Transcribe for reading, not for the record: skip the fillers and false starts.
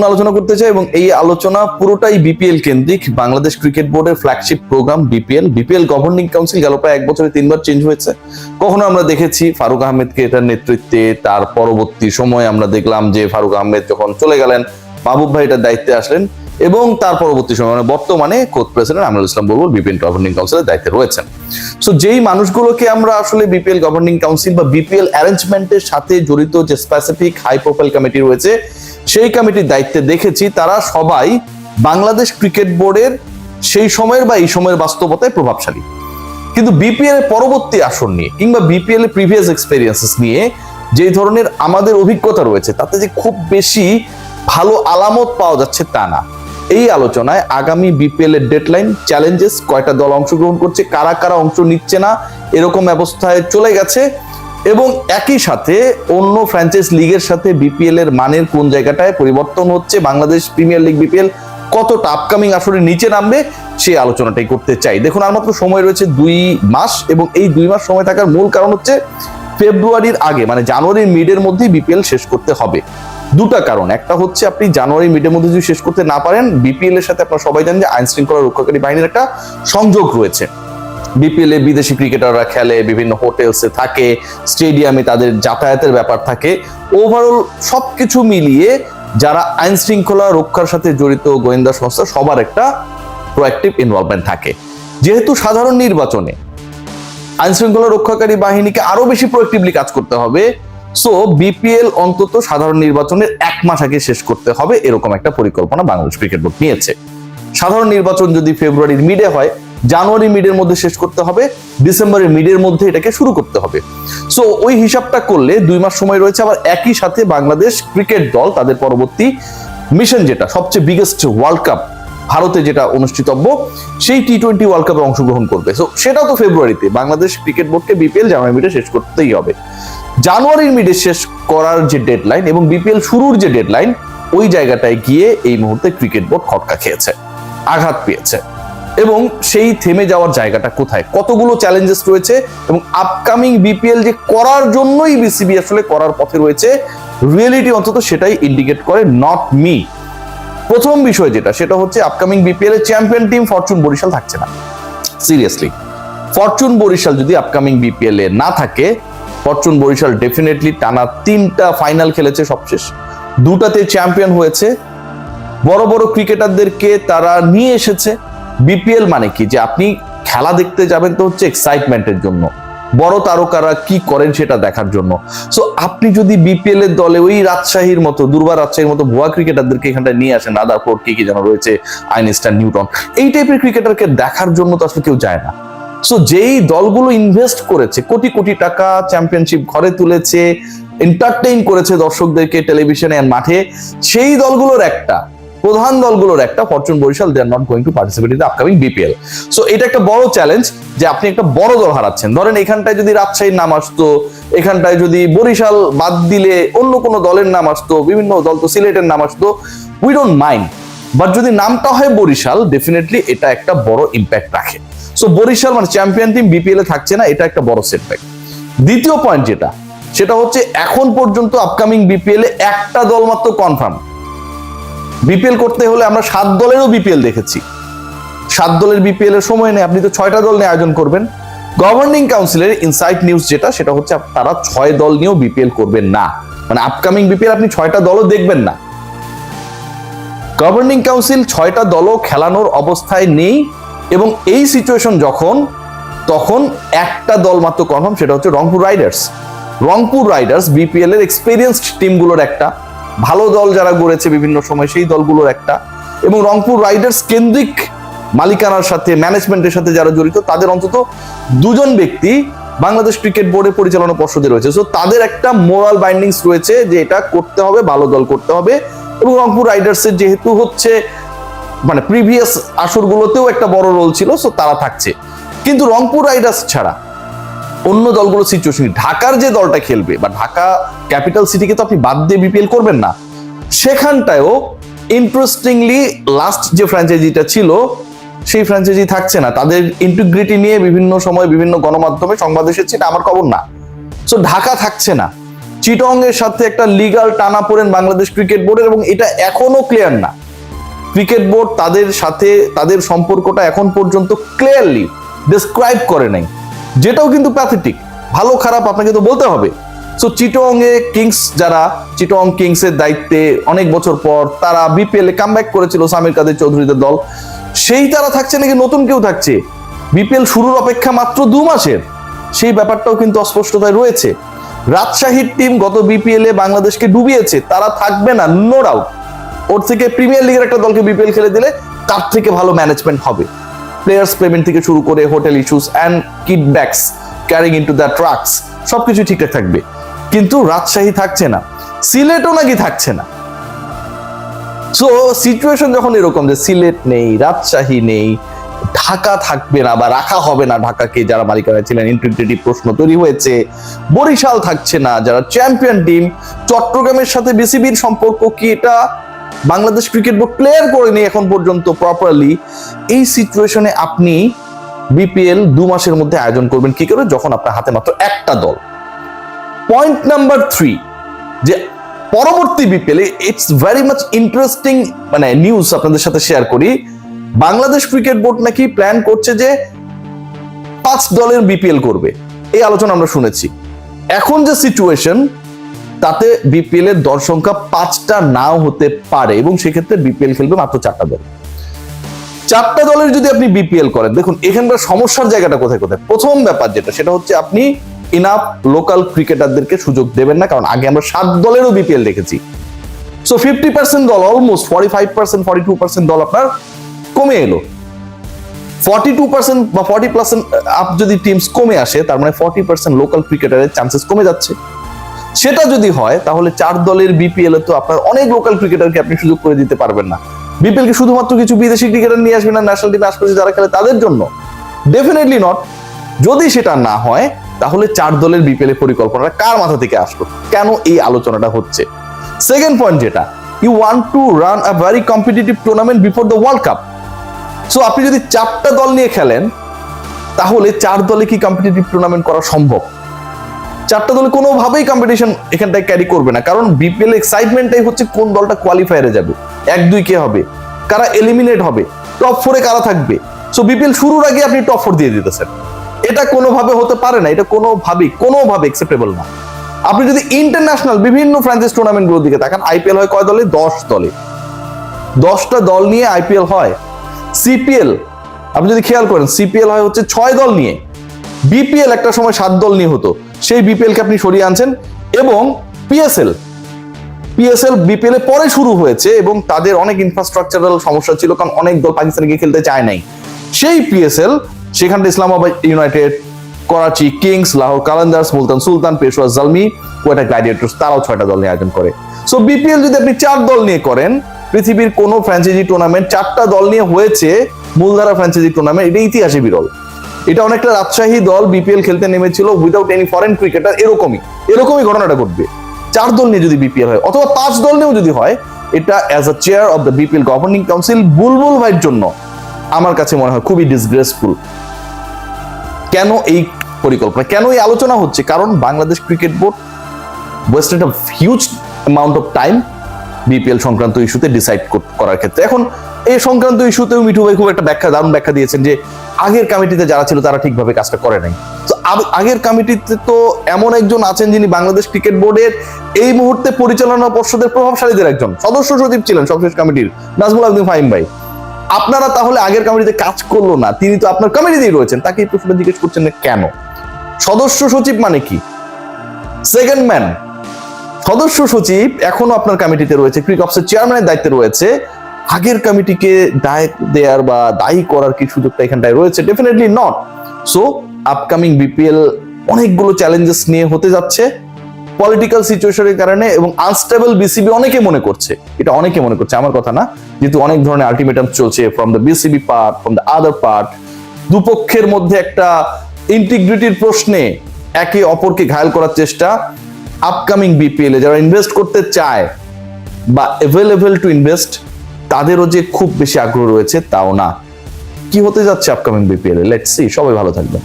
আলোচনা করতে চাই এবং এই আলোচনা পুরোটাই বিপিএল কেন্দ্রিক। বাংলাদেশ ক্রিকেট বোর্ডের flagship programme BPL governing council গেল প্রায় 1 বছরে 3বার চেঞ্জ হয়েছে। কখনো আমরা দেখেছি ফারুক আহমেদকে এটার নেতৃত্বে, তার পরবর্তী সময় আমরা দেখলাম যে ফারুক আহমেদ যখন চলে গেলেন মাহবুব ভাই এটার দায়িত্বে আসলেন এবং তার পরবর্তী সময় মানে বর্তমানে কোচ প্রেসিডেন্ট আমিনুল ইসলাম বুলবুল বিপিএল গভর্নিং কাউন্সিলের দায়িত্বে রয়েছেন। সো যেই মানুষগুলোকে আমরা আসলে বিপিএল গভর্নিং কাউন্সিল বা বিপিএল অ্যারেঞ্জমেন্টের সাথে জড়িত যে স্পেসিফিক হাই প্রোফাইল কমিটি রয়েছে সেই কমিটির দায়িত্বে দেখেছি, তারা সবাই বাংলাদেশ ক্রিকেট বোর্ডের সেই সময়ের বা এই সময়ের বাস্তবতায় প্রভাবশালী। কিন্তু বিপিএল এর পরবর্তী আসর নিয়ে কিংবা বিপিএল এর প্রিভিয়াস এক্সপেরিয়েন্সেস নিয়ে যে ধরনের আমাদের অভিজ্ঞতা রয়েছে তাতে যে খুব বেশি ভালো আলামত পাওয়া যাচ্ছে তা না। এই আলোচনায় আগামী বিপিএল এর ডেডলাইন, চ্যালেঞ্জেস, কয়টা দল অংশগ্রহণ করছে, কারা কারা অংশ নিচ্ছে না এরকম অবস্থায় চলে গেছে এবং একই সাথে অন্য ফ্র্যাঞ্চাইজ লিগের সাথে বিপিএল এর মানের কোন জায়গাটায় পরিবর্তন হচ্ছে, বাংলাদেশ প্রিমিয়ার লিগ বিপিএল কতটা আপকামিং আসলে নিচে নামবে সেই আলোচনাটাই করতে চাই। দেখুন আর মাত্র সময় রয়েছে 2 মাস এবং এই 2 মাস সময় থাকার মূল কারণ হচ্ছে ফেব্রুয়ারির আগে মানে জানুয়ারির মিডের মধ্যেই বিপিএল শেষ করতে হবে। দুটা কারণ, একটা হচ্ছে আপনি জানুয়ারি মিডের মধ্যে যদি শেষ করতে না পারেন, বিপিএল এর সাথে আপনারা সবাই জানেন যে আইন শৃঙ্খলা রক্ষাকারী বাহিনীর একটা সংযোগ রয়েছে। বিপিএল এ বিদেশি ক্রিকেটাররা খেলে, বিভিন্ন হোটেলসে থাকে, স্টেডিয়ামে তাদের যাতায়াতের ব্যাপার থাকে। ওভারঅল সবকিছু মিলিয়ে যারা আইন শৃঙ্খলা রক্ষার সাথে জড়িত গোয়েন্দা সংস্থা সবার একটা প্রোঅ্যাক্টিভ ইনভলভমেন্ট থাকে। যেহেতু সাধারণ নির্বাচনে আইন শৃঙ্খলা রক্ষাকারী বাহিনীকে আরো বেশি প্রোঅ্যাক্টিভলি কাজ করতে হবে, সো বিপিএল অন্তত সাধারণ নির্বাচনের 1 মাস আগে শেষ করতে হবে এরকম একটা পরিকল্পনা বাংলাদেশ ক্রিকেট বোর্ড নিয়েছে। সাধারণ নির্বাচন যদি ফেব্রুয়ারির মিডে হয়, জানুয়ারি মিডের মধ্যে শেষ করতে হবে, ডিসেম্বরের মিডের মধ্যে এটাকে শুরু করতে হবে। সো ওই হিসাবটা করলে 2 মাস সময় রয়েছে। আবার একই সাথে বাংলাদেশ ক্রিকেট দল তাদের পরবর্তী মিশন যেটা সবচেয়ে বিগেস্ট ওয়ার্ল্ড কাপ ভারতে যেটা অনুষ্ঠিতব্য সেই টি20 ওয়ার্ল্ড কাপে অংশগ্রহণ করবে। সো সেটাও তো ফেব্রুয়ারিতে, বাংলাদেশ ক্রিকেট বোর্ডকে বিপিএল জানুয়ারি মিডে শেষ করতেই হবে। জানুয়ারির মিডে শেষ করার যে ডেডলাইন এবং বিপিএল শুরুর যে ডেডলাইন, ওই জায়গাটায় গিয়ে এই মুহূর্তে ক্রিকেট বোর্ড খটকা খেয়েছে, আঘাত পেয়েছে। এবং সেই থেমে যাওয়ার জায়গাটা কোথায়, কতগুলো চ্যালেঞ্জেস রয়েছে এবং আপকামিং বিপিএল যে করার জন্যই বিসিবি আসলে করার পথে রয়েছে, রিয়েলিটি অন্তত সেটাই ইন্ডিকেট করে, নট মি। প্রথম বিষয় যেটা সেটা হচ্ছে আপকামিং বিপিএল এর চ্যাম্পিয়ন টিম ফরচুন বরিশাল থাকছে না। সিরিয়াসলি, ফরচুন বরিশাল যদি আপকামিং বিপিএল এ না থাকে, ফরচুন বরিশাল ডেফিনেটলি টানা 3টা ফাইনাল খেলেছে, সবশেষ 2টাতে চ্যাম্পিয়ন হয়েছে। বড় বড় ক্রিকেটারদেরকে তারা নিয়ে এসেছে। বিপিএল মানে কি, যে আপনি খেলা দেখতে যাবেন তো হচ্ছে এক্সাইটমেন্টের জন্য, বড় তারকারা কি করেন সেটা দেখার জন্য। সো আপনি যদি বিপিএল এর দলে ওই রাজশাহীর মতো, দুর্বার রাজশাহীর মতো ভুয়া ক্রিকেটারদেরকে এখানটায় নিয়ে আসেন, রাদারফোর্ড কি যেন রয়েছে, আইনস্টাইন, নিউটন, এই টাইপের ক্রিকেটারকে দেখার জন্য তো আসলে কেউ যায় না। সো যেই দলগুলো ইনভেস্ট করেছে, কোটি কোটি টাকা চ্যাম্পিয়নশিপ ঘরে তুলেছে, এন্টারটেইন করেছে দর্শকদেরকে টেলিভিশনে আর মাঠে, সেই দলগুলোর একটা, প্রধান দলগুলোর একটা Fortune Barishal, they are not going to participate in the upcoming BPL. So এটা একটা বড় চ্যালেঞ্জ যে আপনি একটা বড় দল হারাচ্ছেন। ধরেন এখানটায় যদি রাজশাহীর নাম আসতো, এখানটায় যদি বরিশাল বাদ দিলে অন্য কোনো দলের নাম আসতো, বিভিন্ন দল তো সিলেটের নাম আসতো, উই ডোন্ট মাইন্ড, বাট যদি নামটা হয় বরিশাল, ডেফিনেটলি এটা একটা বড় ইম্প্যাক্ট রাখে। সো বরিশাল মানে চ্যাম্পিয়ন টিম বিপিএল এ থাকছে না, এটা একটা বড় সেটব্যাক। দ্বিতীয় পয়েন্ট যেটা, সেটা হচ্ছে এখন পর্যন্ত আপকামিং বিপিএল এ একটা দল মাত্র কনফার্ম। বিপিএল করতে হলে আমরা 7 দলেরও বিপিএল দেখেছি। 7 দলের বিপিএল এর সময় নেই, আপনি তো 6টা দল নিয়ে আয়োজন করবেন। গভর্নিং কাউন্সিলের ইনসাইট নিউজ যেটা, সেটা হচ্ছে তারা 6 দল নিয়েও বিপিএল করবেন না, মানে আপকামিং বিপিএল আপনি 6টা দলও দেখবেন না। গভর্নিং কাউন্সিল 6টা দলও খেলানোর অবস্থায় নেই এবং এই সিচুয়েশন যখন, তখন একটা দল মাত্র কনফার্ম, সেটা হচ্ছে Rangpur Riders. Rangpur Riders BPL এর এক্সপেরিয়েন্সড টিমগুলোর একটা, ভালো দল যারা গড়েছে বিভিন্ন সময় সেই দলগুলোর একটা, এবং রংপুর রাইডার্স কেন্দ্রিক মালিকানার সাথে, ম্যানেজমেন্টের সাথে যারা জড়িত, তাদের অন্তত 2জন ব্যক্তি বাংলাদেশ ক্রিকেট বোর্ডের পরিচালনা পর্ষদে রয়েছে। সো তাদের একটা মোরাল বাইন্ডিংস রয়েছে যে এটা করতে হবে, ভালো দল করতে হবে। এবং রংপুর রাইডার্সের যেহেতু হচ্ছে মানে প্রিভিয়াস আসরগুলোতেও একটা বড় রোল ছিল, সো তারা থাকছে। কিন্তু রংপুর রাইডার্স ছাড়া অন্য দলগুলো সিচুয়েশন, ঢাকার যে দলটা খেলবে বা ঢাকা ক্যাপিটাল সিটিকে তো আপনি বাদ দিয়ে বিপিএল করবেন না, সেখানটায়ও ইন্টারেস্টিংলি লাস্ট যে ফ্র্যাঞ্চাইজিটা ছিল সেই ফ্র্যাঞ্চাইজি থাকছে না। তাদের ইন্টিগ্রিটি নিয়ে বিভিন্ন সময় বিভিন্ন গণমাধ্যমে সংবাদ এসেছে, এটা আমার খবর না। সো ঢাকা থাকছে না। চিটং এর সাথে একটা লিগ্যাল টানাপোড়েন বাংলাদেশ ক্রিকেট বোর্ডের, এবং এটা এখনো ক্লিয়ার না। ক্রিকেট বোর্ড তাদের সাথে তাদের সম্পর্কটা এখন পর্যন্ত ক্লিয়ারলি ডেসক্রাইব করে নাই, যেটাও কিন্তু প্যাথেটিক। ভালো খারাপ আপনাকে তো বলতে হবে। সো চিটং এ কিংস, যারা চিটং কিংস এর দায়িত্বে অনেক বছর পর তারা বিপিএল এ কামব্যাক করেছিল সামির কাদের চৌধুরীদের দল, সেই তারা থাকছে নাকি নতুন কেউ থাকছে? বিপিএল শুরুর অপেক্ষা মাত্র 2 মাসের, সেই ব্যাপারটাও কিন্তু অস্পষ্টতায় রয়েছে। রাজশাহীর টিম গত বিপিএল এ বাংলাদেশকে ডুবিয়েছে, তারা থাকবে না, নো ডাউট। ওর থেকে প্রিমিয়ার লিগের একটা দলকে বিপিএল খেলে দিলে তার থেকে ভালো ম্যানেজমেন্ট হবে। প্লেয়ার্স পেমেন্ট থেকে শুরু করে hotel issues and kitbags carrying into the trucks সবকিছু ঠিকঠাক থাকবে। কিন্তু রাজশাহী থাকছে না, সিলেটও নাকি থাকছে না। সো সিচুয়েশন যখন এরকম যে সিলেট নেই, রাজশাহী নেই, ঢাকা থাকবে না বা রাখা হবে না ঢাকাকে, যারা মালিকানা ছিলেন, ইন্টিগ্রিটি প্রশ্ন তৈরি হয়েছে। বরিশাল থাকছে না, যারা চ্যাম্পিয়ন টিম। চট্টগ্রামের সাথে বিসিবির সম্পর্ক কি, এটা বাংলাদেশ ক্রিকেট বোর্ড ক্লিয়ার করেনি এখন পর্যন্ত প্রপারলি। এই সিচুয়েশনে আপনি বিপিএল 2 মাসের মধ্যে আয়োজন করবেন কি করে, যখন আপনার হাতে মাত্র একটা দল? পয়েন্ট নাম্বার 3, যে পরবর্তী BPL, it's very much interesting মানে নিউজ আপনাদের সাথে শেয়ার করি। বাংলাদেশ ক্রিকেট বোর্ড নাকি প্ল্যান করছে যে 5 দলের বিপিএল করবে, এই আলোচনা আমরা শুনেছি। এখন যে সিচুয়েশন, তাতে বিপিএল এর দল সংখ্যা 5টা নাও হতে পারে, এবং সেক্ষেত্রে বিপিএল খেলবে মাত্র 4টা দল। 4টা দলের যদি আপনি বিপিএল করেন, দেখুন এখানকার সমস্যার জায়গাটা কোথায় কোথায়। প্রথম ব্যাপার যেটা, সেটা হচ্ছে আপনি ইনাফ লোকাল ক্রিকেটারদেরকে সুযোগ দেবেন না, কারণ আগে আমরা 7 দলেরও বিপিএল দেখেছি। সো 50% দল, অলমোস্ট 45% 42% দল আপনার কমে এলো। 42% বা 40% আপ যদি টিমস কমে আসে, তার মানে 40% লোকাল ক্রিকেটারের চান্সেস কমে যাচ্ছে। সেটা যদি হয়, তাহলে 4 দলের বিপিএল এ তো আপনার অনেক লোকাল ক্রিকেটারকে আপনি সুযোগ করে দিতে পারবেন না। বিপিএল কি শুধুমাত্র কিছু বিদেশি ক্রিকেটার নিয়ে আসবেন না ন্যাশনাল টিমে আশপাশে যারা খেলে তাদের জন্য? Definitely not. যদি সেটা না হয়, তাহলে 4 দলের বিপিএল এর পরিকল্পনাটা কার মাথা থেকে আসলো? কেন এই আলোচনাটা হচ্ছে? সেকেন্ড পয়েন্ট যেটা, you want to run a very competitive tournament before the world cup. So আপনি যদি 4টা দল নিয়ে খেলেন, তাহলে 4 দলে কি কম্পিটিটিভ টুর্নামেন্ট করা সম্ভব? 4টা দলে কোনোভাবেই কম্পিটিশন এখানটায় ক্যারি করবে না, কারণ বিপিএল এক্সাইটমেন্টটাই হচ্ছে কোন দলটা কোয়ালিফায়ারে যাবে, 1-2 কে হবে, কারা এলিমিনেট হবে, টপ 4 এ কারা থাকবে। সো বিপিএল শুরুর আগে আপনি টপ 4 দিয়ে দিতেছেন, এটা কোনোভাবে হতে পারে না, এটা কোনোভাবে অ্যাকসেপ্টেবল না। আপনি যদি ইন্টারন্যাশনাল বিভিন্ন ফ্র্যাঞ্চাইজ টুর্নামেন্ট গুলোর দিকে তাকান, আইপিএল হয় কয় দলে? 10 দলে। 10টা দল নিয়ে আইপিএল হয়। সিপিএল আপনি যদি খেয়াল করেন, সিপিএল হয় হচ্ছে 6 দল নিয়ে। বিপিএল একটা সময় 7 দল নিয়ে হতো, সেই বিপিএল কে আপনি সরিয়ে আনছেন। এবং পিএসএল বিপিএল এ পরে শুরু হয়েছে, এবং তাদের অনেক ইনফ্রাস্ট্রাকচারাল সমস্যা ছিল, কারণ অনেক দল পাকিস্তানে গিয়ে খেলতে চায় নাই। সেই পিএসএল সেখানটা ইসলামাবাদ ইউনাইটেড, করাচি কিংস, লাহোর কালান্দার্স, মুলতান সুলতান, পেশোয়ার জালমি, কোয়েটা গ্ল্যাডিয়েটর্স, তারাও 6টা দল নিয়ে আয়োজন করে। সো বিপিএল যদি আপনি 4 দল নিয়ে করেন, পৃথিবীর কোন ফ্র্যাঞ্চাইজি টুর্নামেন্ট 4টা দল নিয়ে হয়েছে মূলধারা ফ্র্যাঞ্চাইজি টুর্নামেন্ট, এটা ইতিহাসে বিরল। এটা অনেকটা রাজশাহী দল বিপিএল খেলতে নেমেছিল উইদাউট এনি ফরেন ক্রিকেটার, এরকমই ঘটনাটা ঘটবে 4 দল নিয়ে যদি বিপিএল হয়, অথবা 5 দল নিয়েও যদি হয়। এটা as a chair of the BPL governing council Bulbul ভাইয়ের জন্য আমার কাছে মনে হয় খুবই ডিসগ্রেসফুল। কেন এই পরিকল্পনা, কেন এই আলোচনা হচ্ছে? কারণ Bangladesh cricket board wasted a huge amount of time BPL সংক্রান্ত ইস্যুতে ডিসাইড করার ক্ষেত্রে। এখন এই সংক্রান্ত ইস্যুতেও মিঠু ভাই খুব একটা দারুণ ব্যাখ্যা দিয়েছেন যে আগের কমিটিতে যারা ছিল তারা ঠিকভাবে কাজটা করে নাই। তো আগের কমিটিতে তো এমন একজন আছেন যিনি বাংলাদেশ ক্রিকেট বোর্ডের এই মুহূর্তে পরিচালনা পর্ষদের প্রভাবশালীদের একজন সদস্য সচিব ছিলেন সবশেষ কমিটির, নাজমুল আবদিন ফাহিম ভাই। আপনারা তাহলে আগের কমিটিতে কাজ করলো না, তিনি তো আপনার কমিটিতেই রয়েছেন, তাকে এই প্রশ্নটা জিজ্ঞেস করছেন না কেন? সদস্য সচিব মানে কি? সেকেন্ড ম্যান সদস্য সচিব এখনো আপনার কমিটিতে রয়েছে, ক্রিকঅপসের চেয়ারম্যানের দায়িত্বে রয়েছে। আগের কমিটিকে দায় দেয়ার বা দায়ী করার কি সুযোগটা এখানটায় রয়েছে? Definitely not. So upcoming BPL অনেকগুলো চ্যালেঞ্জেস নিয়ে হতে যাচ্ছে পলিটিক্যাল সিচুয়েশনের কারণে, এবং আনস্টেবল বিসিবি অনেকে মনে করছে, আমার কথা না, যেহেতু অনেক ধরনের আলটিমেটাম চলছে from the BCB part, from the other part. দুপক্ষের মধ্যে একটা ইন্টিগ্রিটির প্রশ্নে একে অপরকে ঘায়েল করার চেষ্টা। আপকামিং বিপিএল এ যারা ইনভেস্ট করতে চায় বা অ্যাভেলেবল টু ইনভেস্ট, তাদেরও যে খুব বেশি আগ্রহ রয়েছে তাও না। কি হতে যাচ্ছে upcoming BPL A, let's see. সবাই ভালো থাকবেন।